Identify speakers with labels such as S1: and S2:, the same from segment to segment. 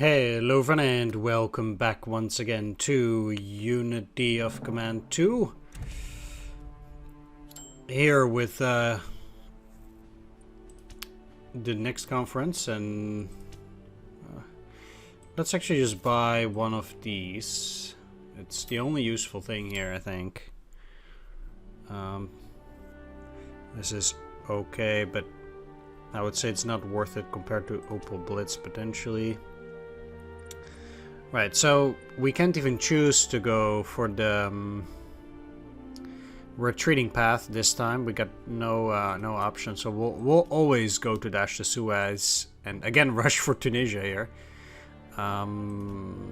S1: Hello everyone and welcome back once again to Unity of Command 2. Here with the next conference, and let's actually just buy one of these. It's the only useful thing here, I think. This is okay, but I would say it's not worth it compared to Opal Blitz potentially. Right, so we can't even choose to go for the retreating path this time. We got no option, so we'll always go to dash the Suez and again rush for Tunisia here.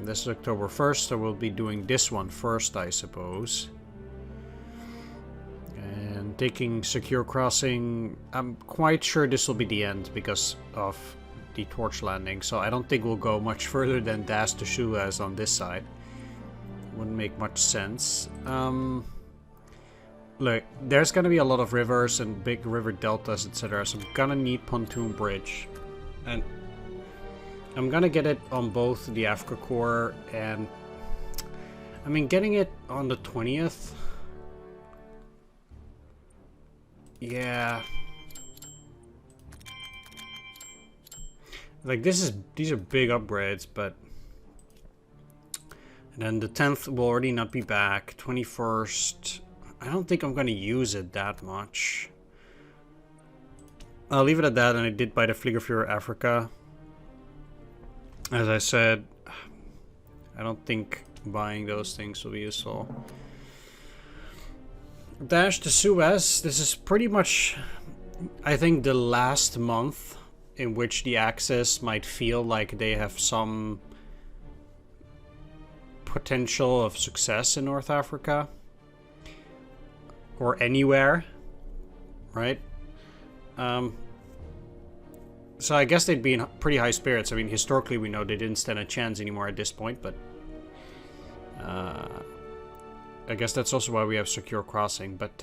S1: This is October 1st, so we'll be doing this one first, I suppose. And taking secure crossing. I'm quite sure this will be the end because of the torch landing, so I don't think we'll go much further than dash to Suez on this side. Wouldn't make much sense. Look, there's gonna be a lot of rivers and big river deltas, etc. So I'm gonna need pontoon bridge, and I'm gonna get it on both the Afrika Korps and I mean getting it on the 20th. Yeah. Like these are big upgrades, but and then the 10th will already not be back. 21st, I don't think I'm gonna use it that much. I'll leave it at that, and I did buy the Fliegerführer Africa. As I said, I don't think buying those things will be useful. Dash to Suez. This is pretty much, I think, the last month in which the Axis might feel like they have some potential of success in North Africa. Or anywhere. Right? So I guess they'd be in pretty high spirits. I mean, historically we know they didn't stand a chance anymore at this point, but I guess that's also why we have secure crossing. But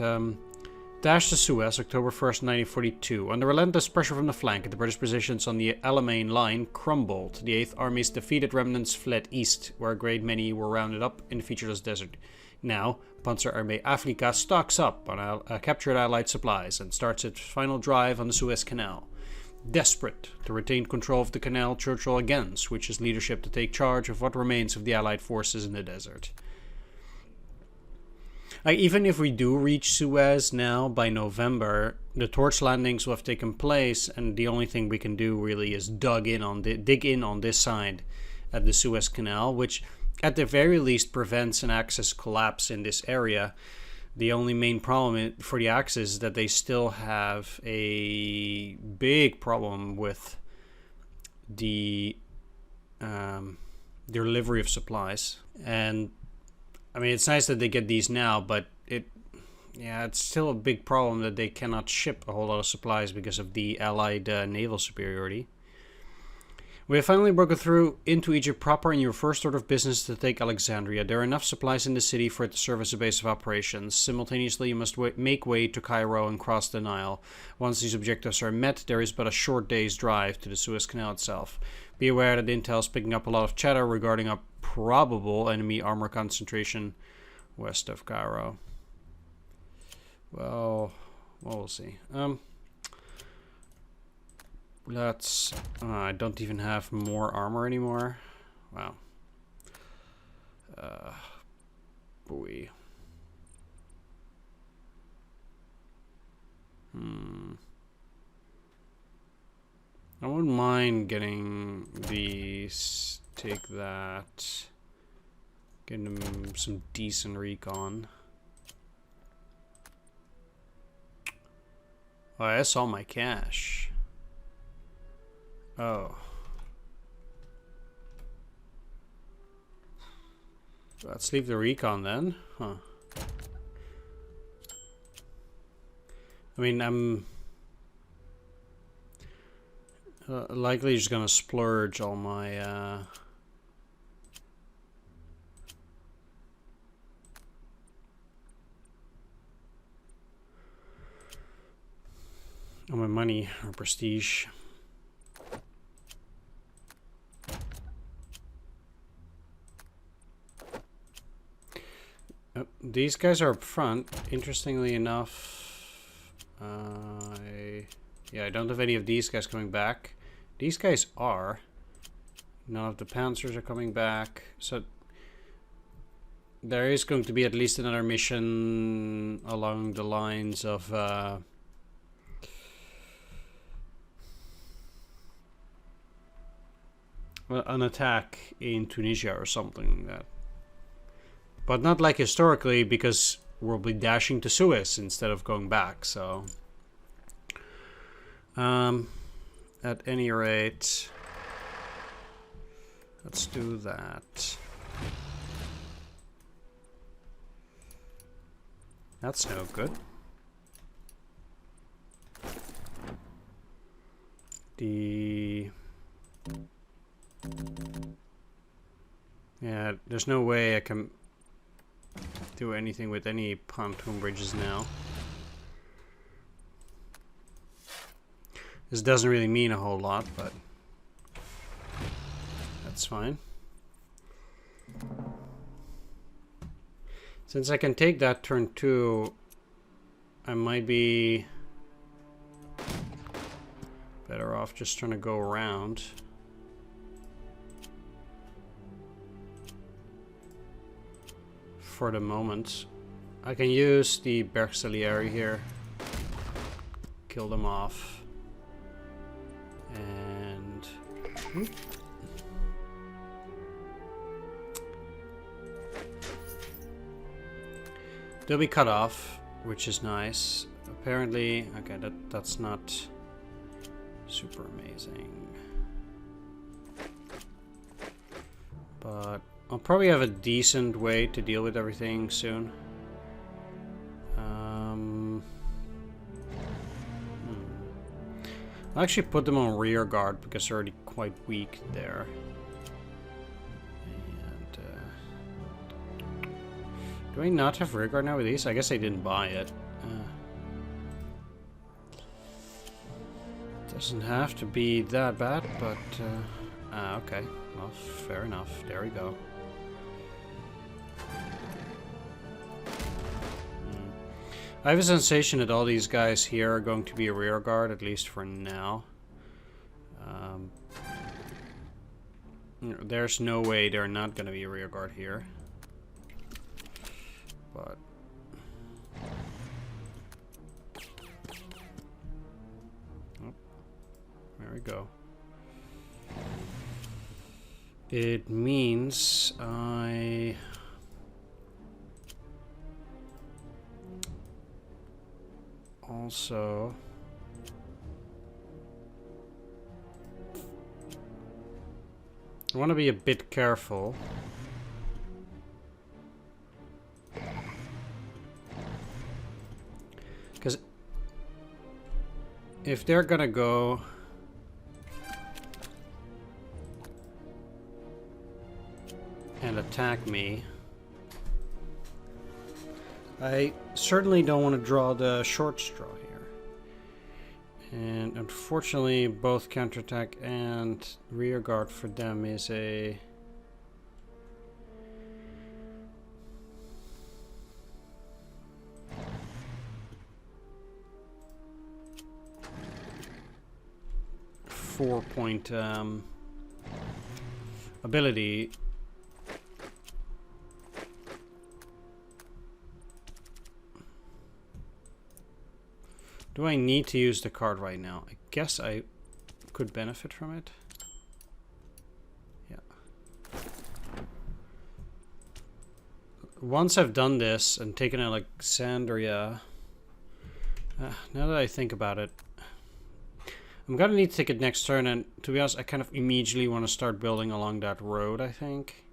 S1: dash to Suez, October 1st, 1942. Under relentless pressure from the flank, the British positions on the Alamein line crumbled. The 8th Army's defeated remnants fled east, where a great many were rounded up in the featureless desert. Now, Panzerarmee Afrika stocks up on captured Allied supplies and starts its final drive on the Suez Canal. Desperate to retain control of the canal, Churchill again switches leadership to take charge of what remains of the Allied forces in the desert. Like, even if we do reach Suez now by November, the torch landings will have taken place, and the only thing we can do really is dig in on this side at the Suez Canal, which at the very least prevents an Axis collapse in this area. The only main problem for the Axis is that they still have a big problem with the delivery of supplies. And I mean, it's nice that they get these now, but it's still a big problem that they cannot ship a whole lot of supplies because of the Allied naval superiority. We have finally broken through into Egypt proper, and your first order of business is to take Alexandria. There are enough supplies in the city for it to serve as a base of operations. Simultaneously, you must make way to Cairo and cross the Nile. Once these objectives are met, there is but a short day's drive to the Suez Canal itself. Be aware that Intel is picking up a lot of chatter regarding a probable enemy armor concentration west of Cairo. Well, we'll see. Let's... I don't even have more armor anymore. Wow. Boy. I wouldn't mind getting these. Take that. Getting them some decent recon. Oh, that's all my cash. Oh. Let's leave the recon then. Huh. I mean, I'm likely just gonna splurge all my all my money or prestige. these guys are up front. Interestingly enough, yeah, I don't have any of these guys coming back. These guys are. None of the Panzers are coming back. So there is going to be at least another mission along the lines of an attack in Tunisia or something like that. But not like historically, because we'll be dashing to Suez instead of going back, so... at any rate... let's do that. That's no good. Yeah, there's no way I can do anything with any pontoon bridges now. This doesn't really mean a whole lot, but that's fine. Since I can take that turn 2, I might be better off just trying to go around. For the moment. I can use the Bergsalieri here. Kill them off. And... they'll be cut off, which is nice. Apparently, okay, that's not super amazing. But I'll probably have a decent way to deal with everything soon. I'll actually put them on rear guard because they're already quite weak there. And, do I not have rear guard now with these? I guess I didn't buy it. Doesn't have to be that bad, but... okay. Well, fair enough. There we go. I have a sensation that all these guys here are going to be a rear guard, at least for now. There's no way they're not going to be a rear guard here. But... oh, there we go. It means I... also... I want to be a bit careful. Because if they're gonna go... and attack me, I certainly don't want to draw the short straw here. And unfortunately, both counterattack and rear guard for them is a... four-point ability. Do I need to use the card right now? I guess I could benefit from it. Yeah. Once I've done this and taken Alexandria, now that I think about it, I'm gonna need to take it next turn, and to be honest, I kind of immediately want to start building along that road, I think.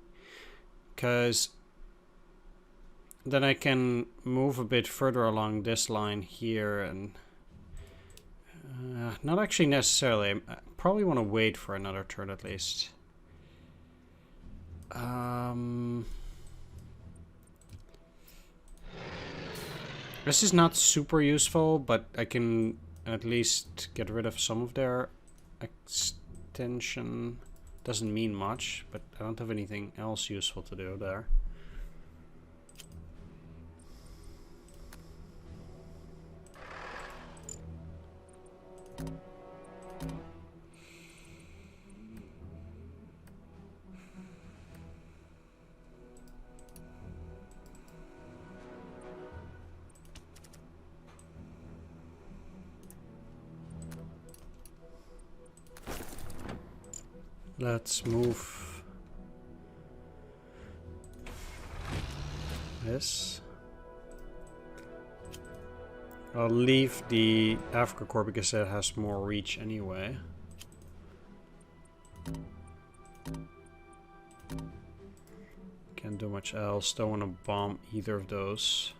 S1: Because then I can move a bit further along this line here and... not actually necessarily. I probably want to wait for another turn at least. This is not super useful, but I can at least get rid of some of their extension. Doesn't mean much, but I don't have anything else useful to do there. Let's move this. I'll leave the Afrika Korps because it has more reach anyway. Can't do much else. Don't want to bomb either of those.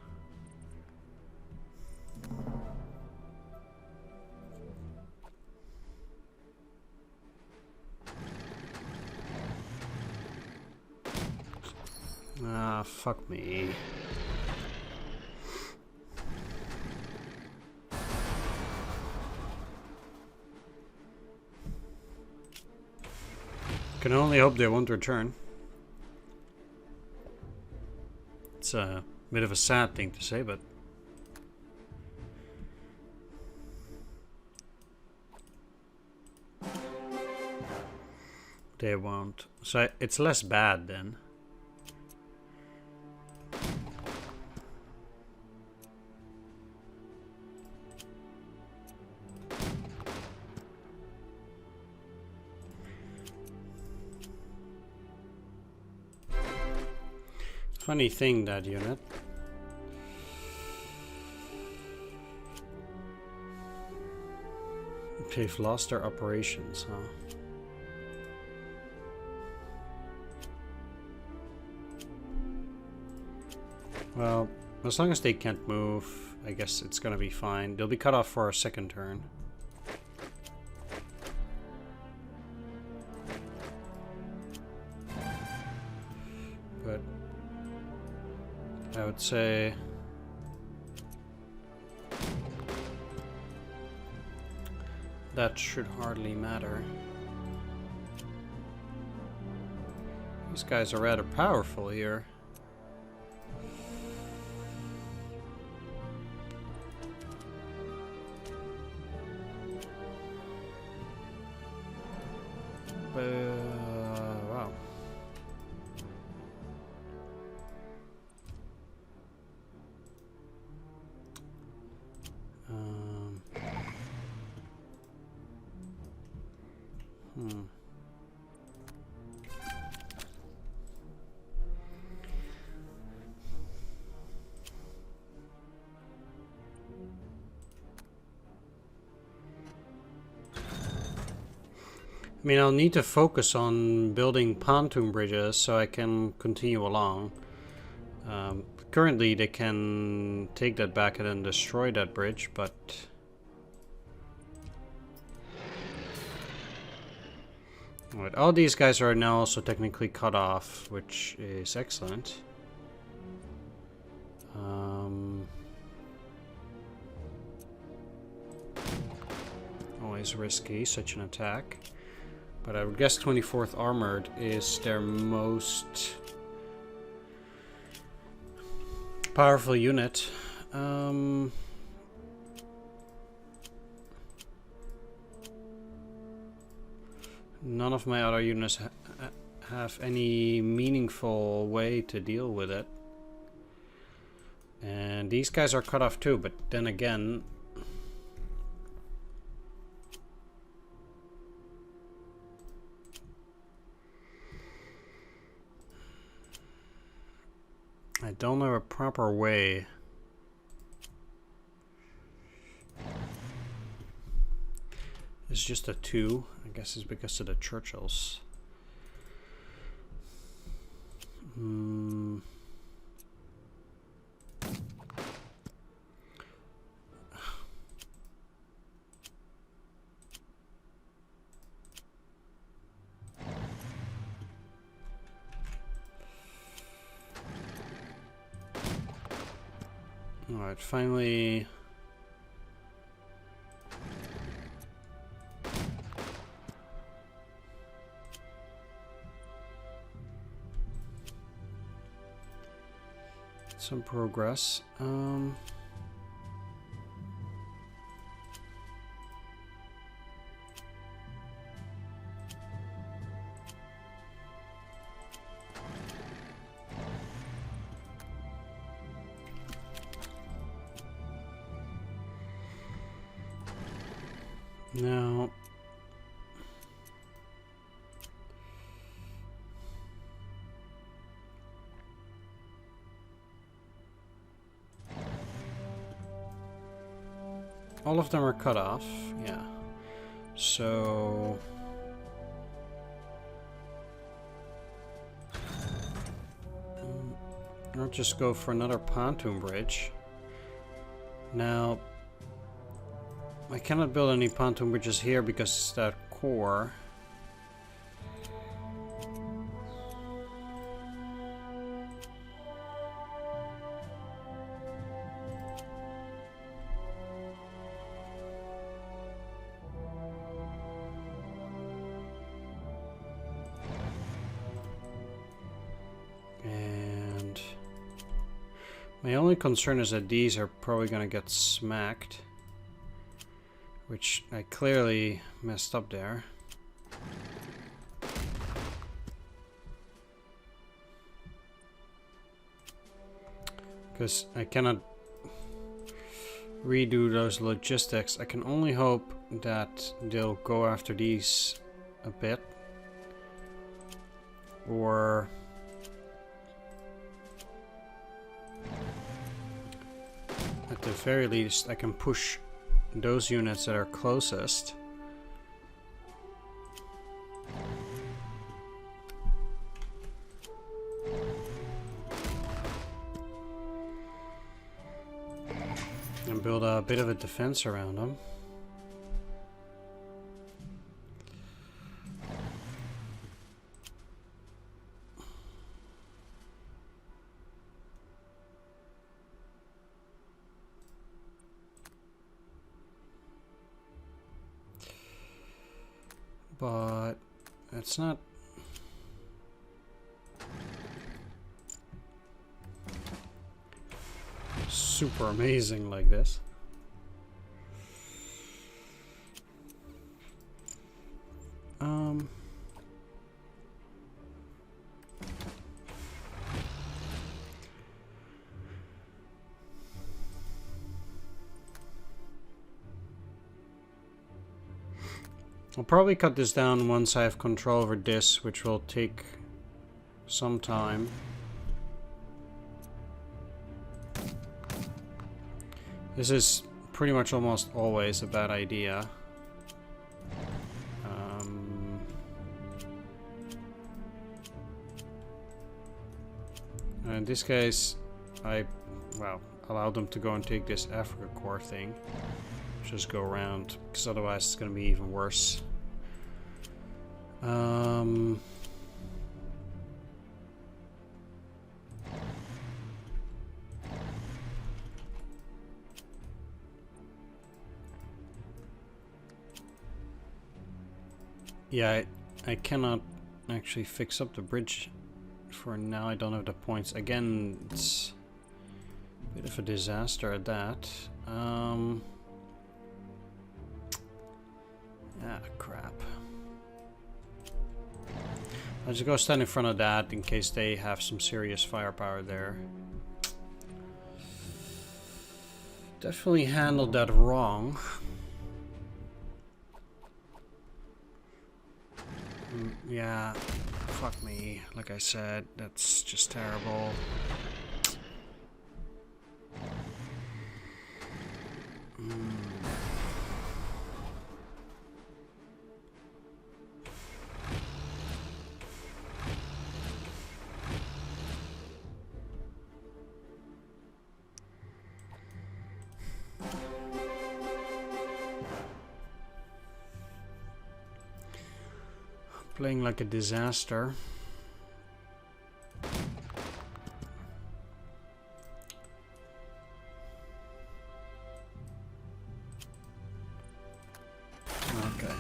S1: Ah, fuck me. Can only hope they won't return. It's a bit of a sad thing to say, but they won't. So it's less bad then. Funny thing, that unit. They've lost their operations, huh? Well, as long as they can't move, I guess it's gonna be fine. They'll be cut off for a second turn. But I would say that should hardly matter. These guys are rather powerful here. Wow. I mean, I'll need to focus on building pontoon bridges so I can continue along. Currently, they can take that back and then destroy that bridge, but alright, all these guys are now also technically cut off, which is excellent. Always risky, such an attack. But I would guess 24th Armored is their most powerful unit. None of my other units have any meaningful way to deal with it. And these guys are cut off too, but then again, I don't know a proper way. It's just a 2. I guess it's because of the Churchills. Alright, finally. Some progress. Now, all of them are cut off, yeah. So I'll just go for another pontoon bridge. Now, I cannot build any pontoon bridges here because it's that core. And my only concern is that these are probably gonna get smacked, which I clearly messed up there. Because I cannot redo those logistics. I can only hope that they'll go after these a bit. Or at the very least I can push those units that are closest. And build a bit of a defense around them. But it's not super amazing like this. I'll probably cut this down once I have control over this, which will take some time. This is pretty much almost always a bad idea. In this case, I, well, allowed them to go and take this Afrika Korps thing. Just go around, because otherwise it's going to be even worse. Yeah, I cannot actually fix up the bridge for now. I don't have the points. Again, it's a bit of a disaster at that. Ah, crap. I'll just go stand in front of that in case they have some serious firepower there. Definitely handled that wrong. Yeah, fuck me. Like I said, that's just terrible. Playing like a disaster. Okay.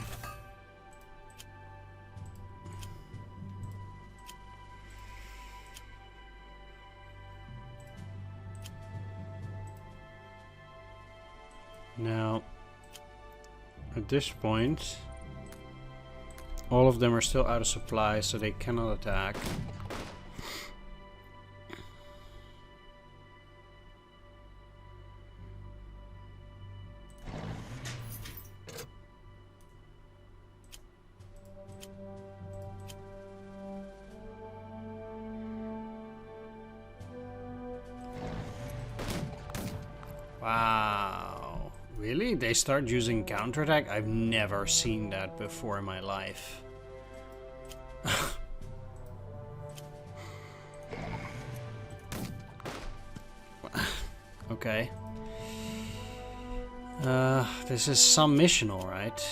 S1: Now, at this point, all of them are still out of supply, so they cannot attack. Really? They start using counterattack? I've never seen that before in my life. Okay. This is some mission, alright.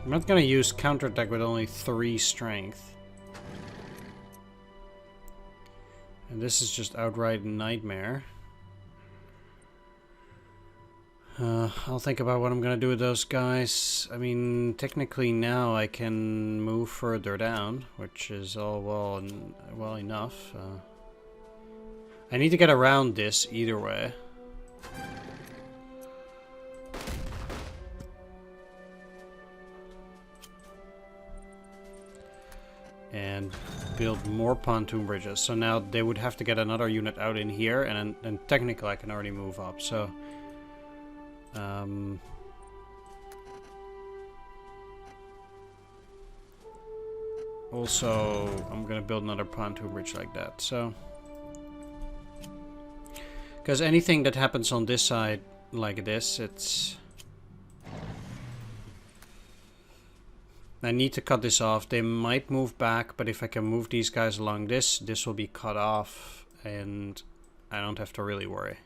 S1: I'm not gonna use counterattack with only 3 strength. And this is just outright nightmare. I'll think about what I'm gonna do with those guys. I mean, technically now I can move further down, which is all well enough. I need to get around this either way. And build more pontoon bridges. So now they would have to get another unit out in here, and then technically I can already move up. So also I'm gonna build another pontoon bridge like that. So because anything that happens on this side like this, I need to cut this off. They might move back, but if I can move these guys along this will be cut off, and I don't have to really worry.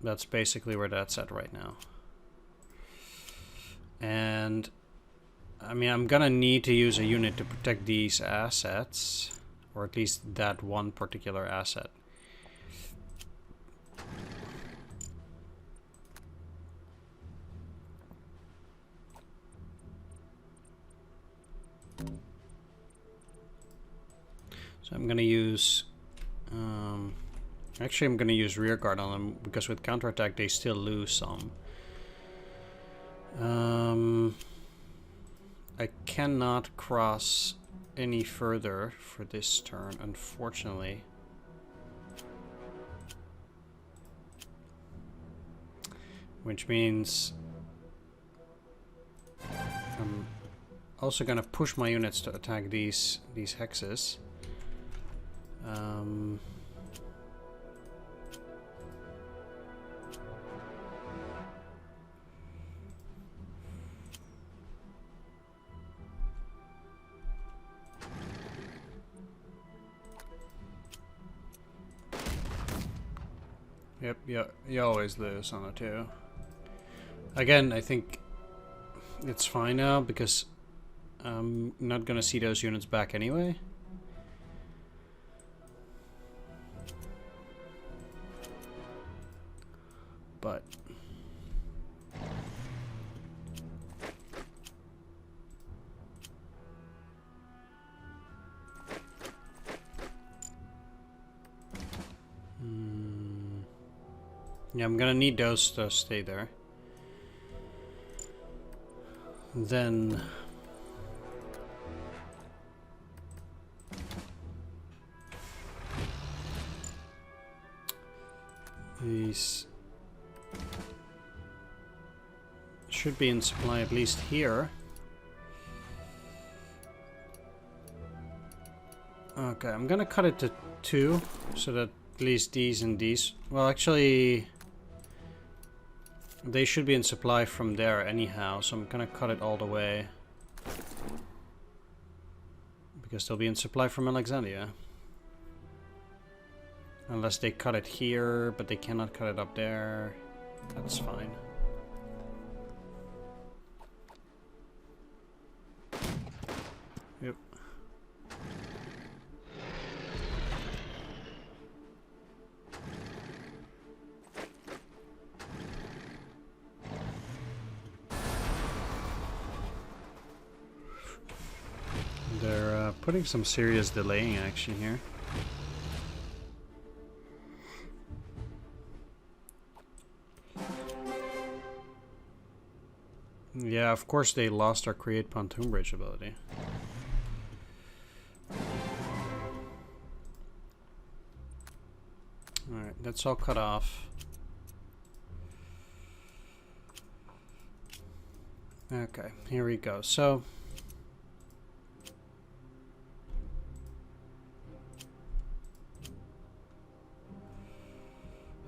S1: That's basically where that's at right now. And I mean, I'm gonna need to use a unit to protect these assets, or at least that one particular asset. So I'm gonna use actually I'm gonna use rear guard on them, because with counterattack they still lose some. I cannot cross any further for this turn, unfortunately. Which means I'm also gonna push my units to attack these hexes. Yep, yeah, you always lose on it too. Again, I think it's fine now because I'm not gonna see those units back anyway. But yeah, I'm gonna need those to stay there. Then these should be in supply at least here. Okay, I'm gonna cut it to 2 so that at least these and these, well, actually they should be in supply from there anyhow, so I'm gonna cut it all the way because they'll be in supply from Alexandria. Unless they cut it here, but they cannot cut it up there. That's fine. Yep. They're putting some serious delaying action here. Yeah, of course they lost our create pontoon bridge ability. Alright, that's all cut off. Okay, here we go. So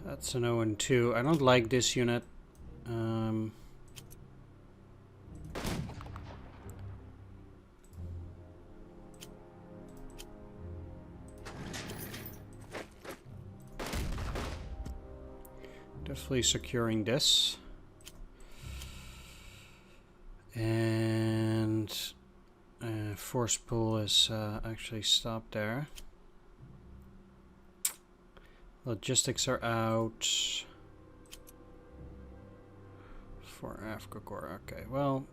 S1: that's an 0 and 2. I don't like this unit. Definitely securing this. And force pull is actually stopped there. Logistics are out for Afrika Korps. Okay, well,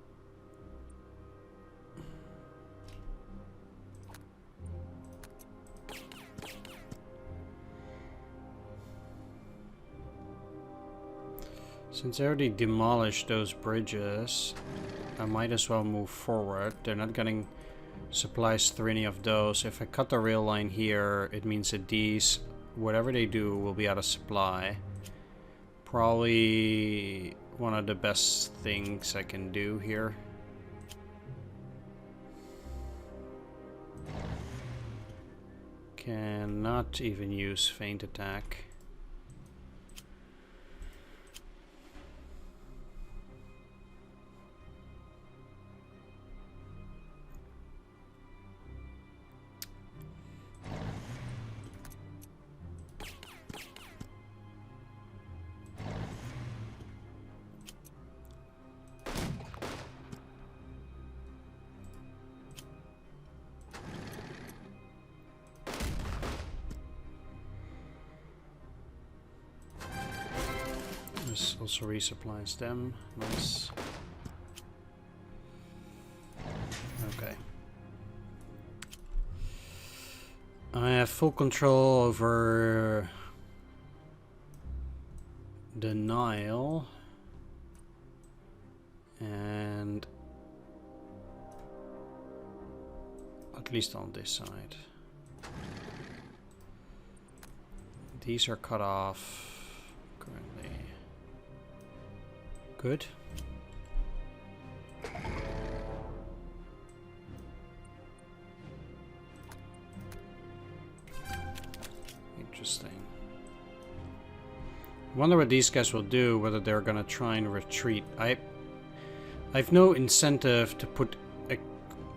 S1: since I already demolished those bridges, I might as well move forward. They're not getting supplies through any of those. If I cut the rail line here, it means that these, whatever they do, will be out of supply. Probably one of the best things I can do here. Cannot even use feint attack. This also resupplies them. Nice. Okay. I have full control over the Nile. And at least on this side. These are cut off currently. Good. Interesting. Wonder what these guys will do, whether they're gonna try and retreat. I've no incentive to put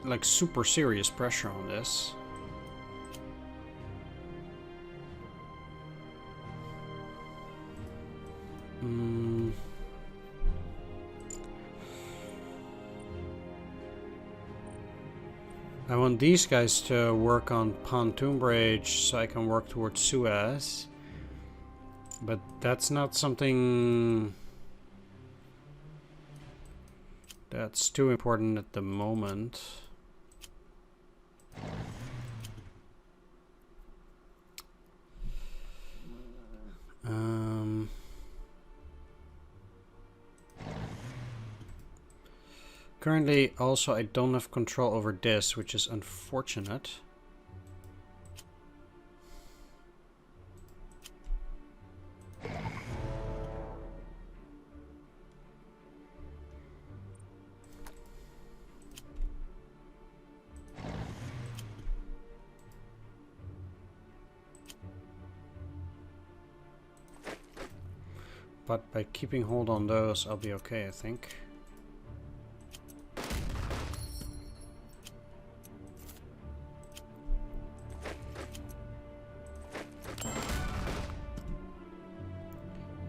S1: like super serious pressure on this. I want these guys to work on pontoon bridge so I can work towards Suez. But that's not something that's too important at the moment. Currently, also, I don't have control over this, which is unfortunate. But by keeping hold on those, I'll be okay, I think.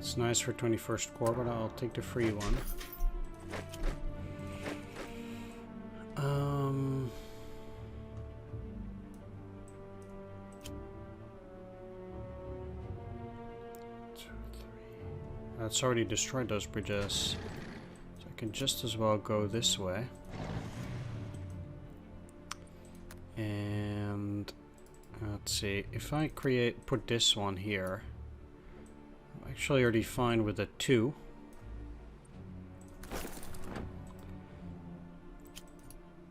S1: It's nice for 21st Corps, but I'll take the free one. That's already destroyed those bridges, so I can just as well go this way. And let's see, if I put this one here, I'm actually already fine with a 2.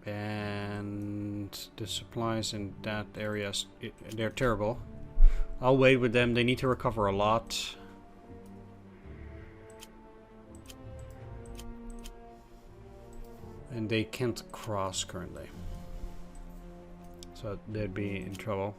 S1: And the supplies in that area, they're terrible. I'll wait with them, they need to recover a lot. And they can't cross currently. So they'd be in trouble.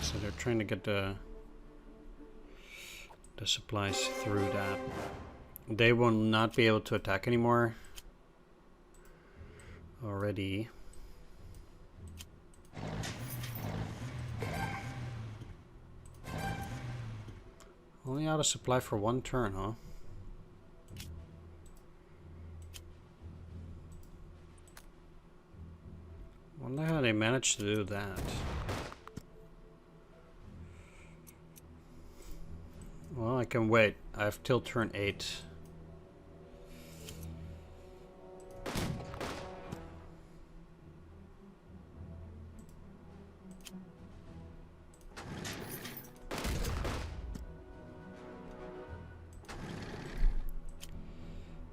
S1: So they're trying to get the supplies through that. They will not be able to attack anymore already. Only out of supply for one turn, huh? Wonder how they managed to do that. Well, I can wait. I have till turn 8.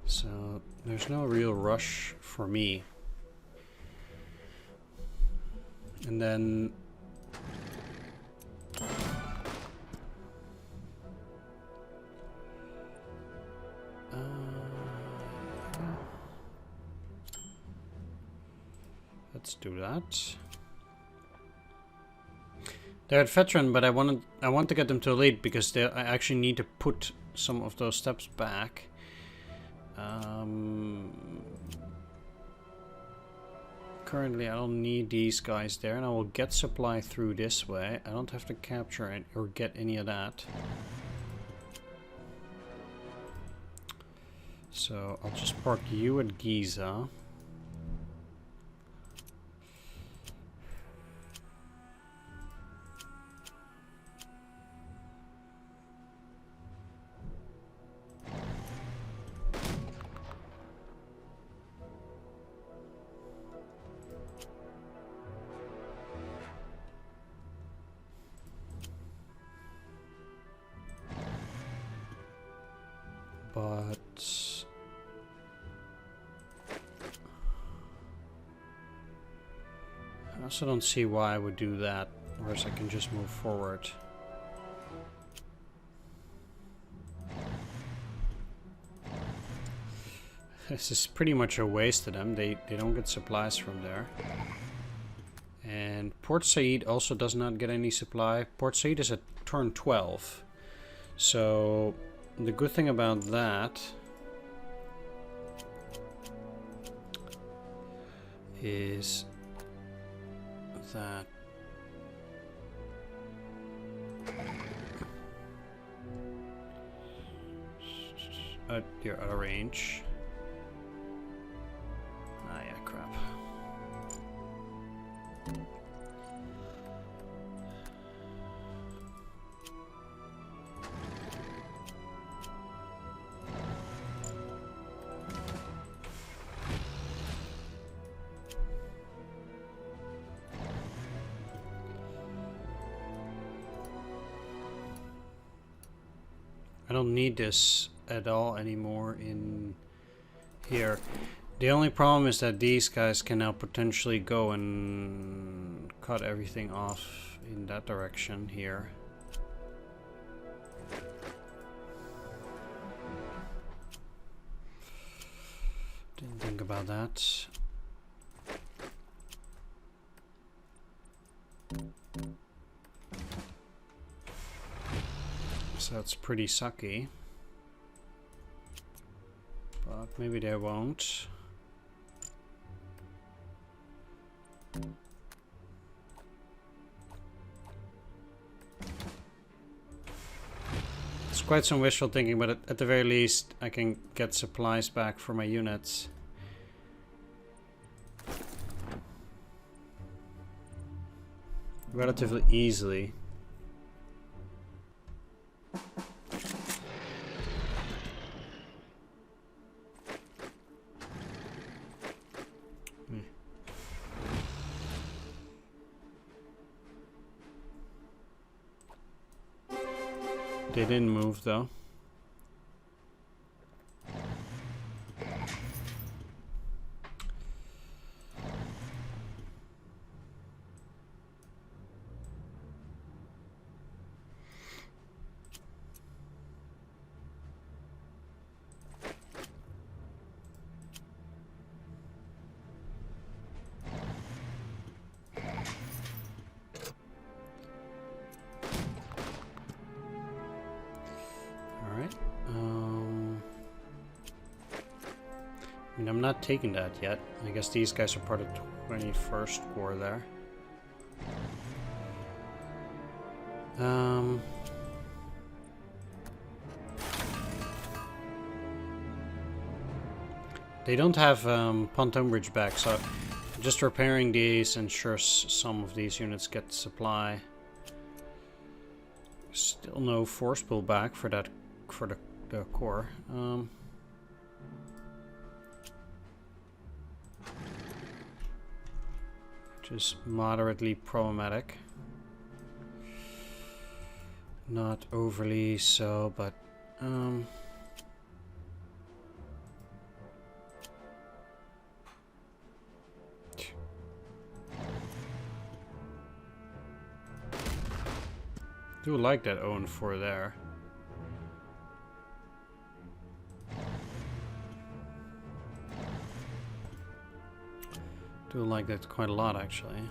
S1: So there's no real rush for me. And then let's do that. They're at veteran, but I want to get them to elite because I actually need to put some of those steps back. Currently, I don't need these guys there, and I will get supply through this way. I don't have to capture it or get any of that. So I'll just park you at Giza. But I also don't see why I would do that, whereas I can just move forward. This is pretty much a waste of them. They don't get supplies from there. And Port Said also does not get any supply. Port Said is at turn 12. So the good thing about that is that you're out of range. Ah, yeah, crap. I don't need this at all anymore in here. The only problem is that these guys can now potentially go and cut everything off in that direction here. Didn't think about that. So that's pretty sucky. But maybe they won't. It's quite some wishful thinking, but at the very least I can get supplies back for my units. Relatively easily. They didn't move though. And I'm not taking that yet. I guess these guys are part of 21st Corps there. They don't have pontoon bridge back, so just repairing these ensures some of these units get supply. Still no force pull back for that for the core. Which is moderately problematic. Not overly so, but do like that 0-4 there. Do like that quite a lot, actually.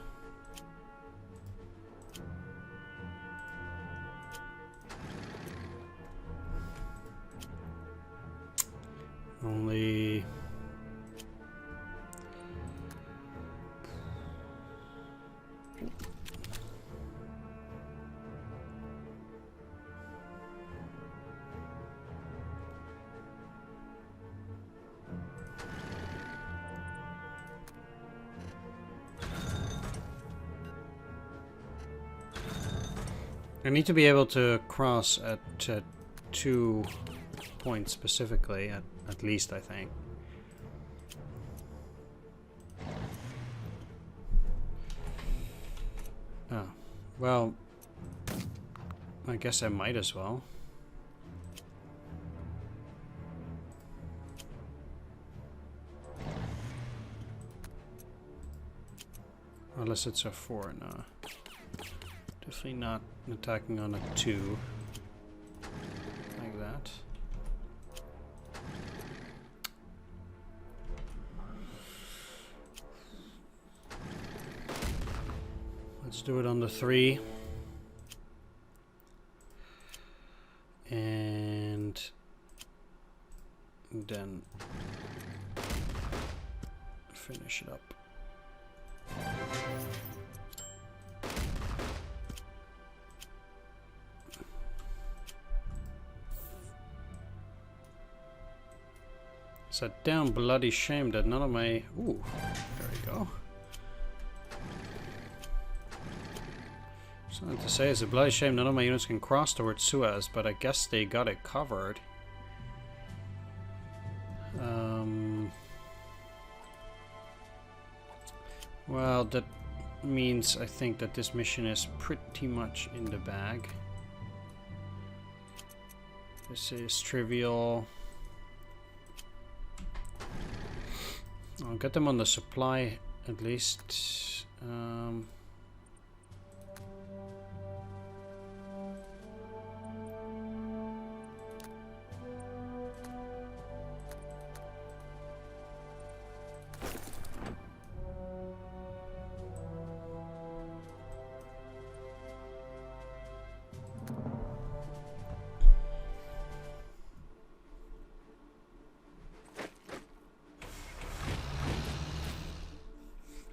S1: Only I need to be able to cross at 2 points specifically, at least, I think. Oh, well, I guess I might as well. Unless it's a 4, no. Definitely not attacking on a 2. Like that. Let's do it on the 3. And then finish it up. It's a damn bloody shame that none of my... Ooh, there we go. Something to say, it's a bloody shame none of my units can cross towards Suez, but I guess they got it covered. Well, that means I think that this mission is pretty much in the bag. This is trivial. I'll get them on the supply at least.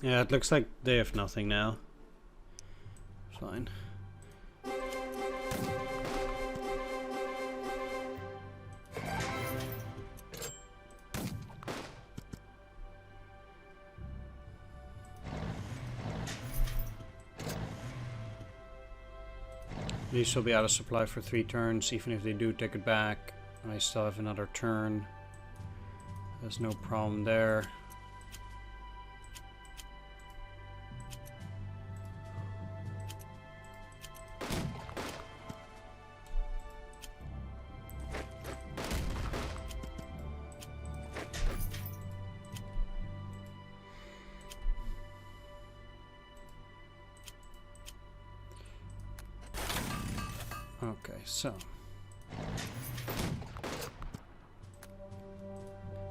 S1: Yeah, it looks like they have nothing now. Fine. These will be out of supply for 3 turns. Even if they do take it back, I still have another turn. There's no problem there. Okay, so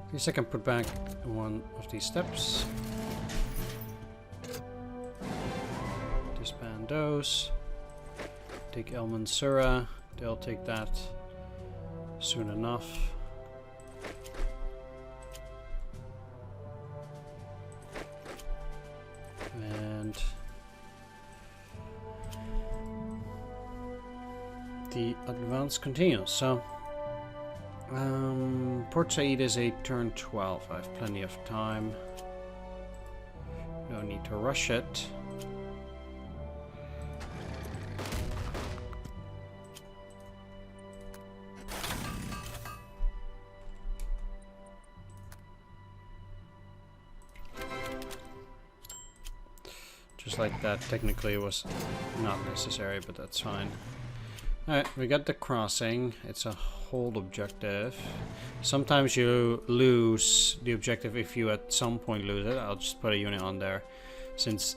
S1: at least I can put back one of these steps. Disband those. Take El Mansura. They'll take that soon enough. the advance continues. So, Port Said is a turn 12. I have plenty of time. No need to rush it. Just like that, technically it was not necessary, but that's fine. Alright, we got the crossing. It's a hold objective. Sometimes you lose the objective if you at some point lose it. I'll just put a unit on there, since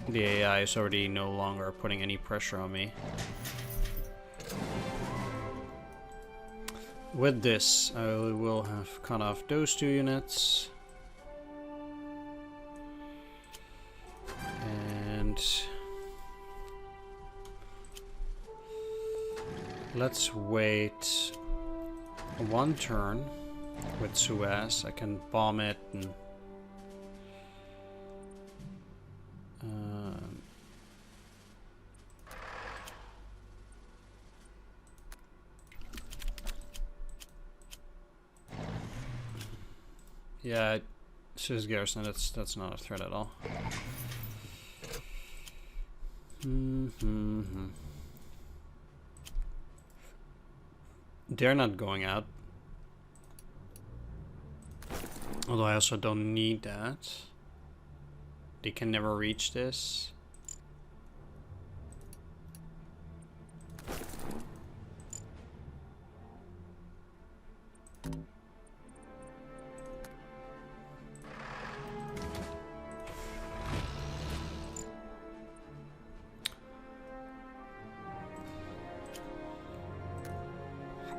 S1: the AI is already no longer putting any pressure on me. With this, I will have cut off those 2 units. And let's wait 1 turn with Suez. I can bomb it and yeah, Suez garrison, that's not a threat at all. They're not going out. Although I also don't need that. They can never reach this.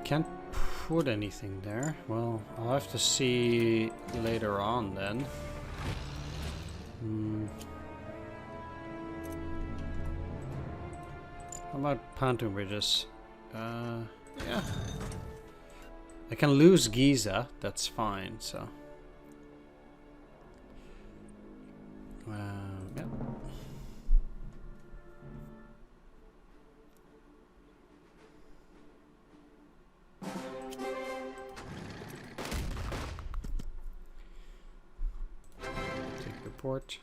S1: Can't put anything there. Well, I'll have to see later on then. How about pontoon bridges? Yeah. I can lose Giza, that's fine, so. Yeah. Take the port.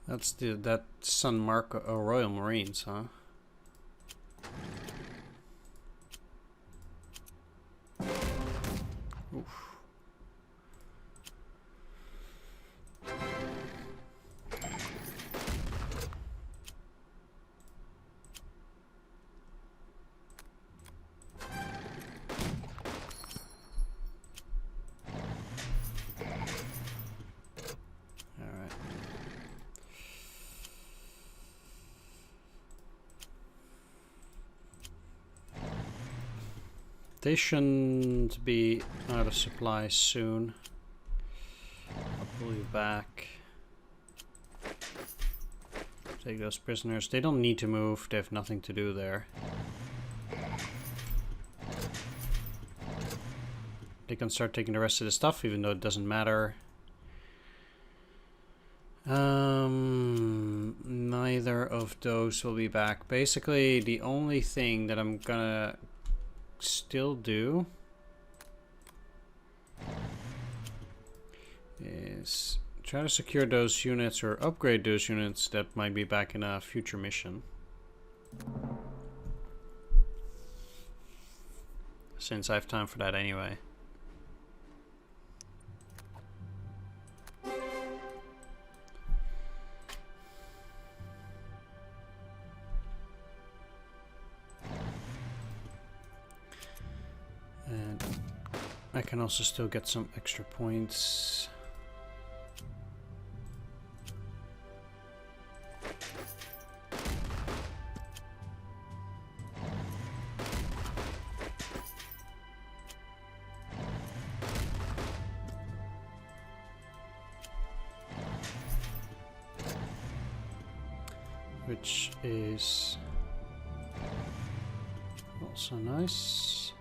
S1: That's that San Marco Royal Marines, huh? Oof. They shouldn't be out of supplies soon. I'll pull you back. Take those prisoners. They don't need to move. They have nothing to do there. They can start taking the rest of the stuff, even though it doesn't matter. Neither of those will be back. Basically, the only thing that I'm gonna still do is try to secure those units or upgrade those units that might be back in a future mission, since I have time for that anyway. And I can also still get some extra points. Which is... well, Also nice.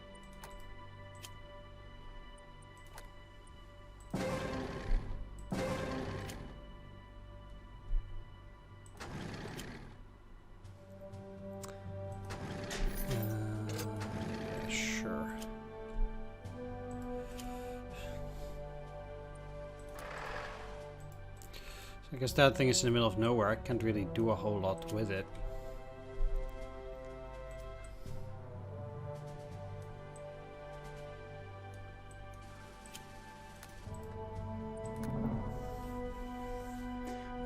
S1: Sure. So I guess that thing is in the middle of nowhere. I can't really do a whole lot with it.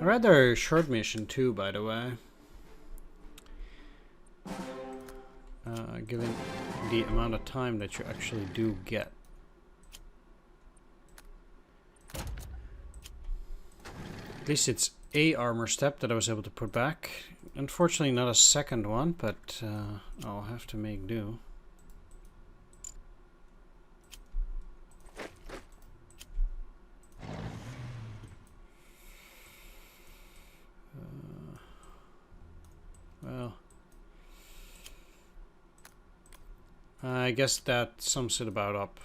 S1: A rather short mission too, by the way. Given the amount of time that you actually do get. At least it's a armor step that I was able to put back. Unfortunately not a second one, but I'll have to make do. Well, I guess that sums it about up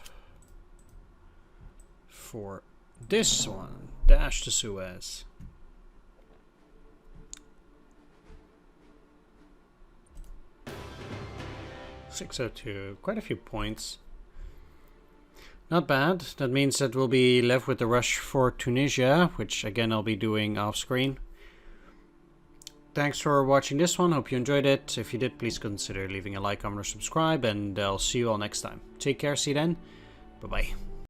S1: for this one. Dash to Suez. $602, quite a few points. Not bad. That means that we'll be left with the rush for Tunisia, which again I'll be doing off screen. Thanks for watching this one. Hope you enjoyed it. If you did, please consider leaving a like, comment, or subscribe, and I'll see you all next time. Take care. See you then. Bye-bye.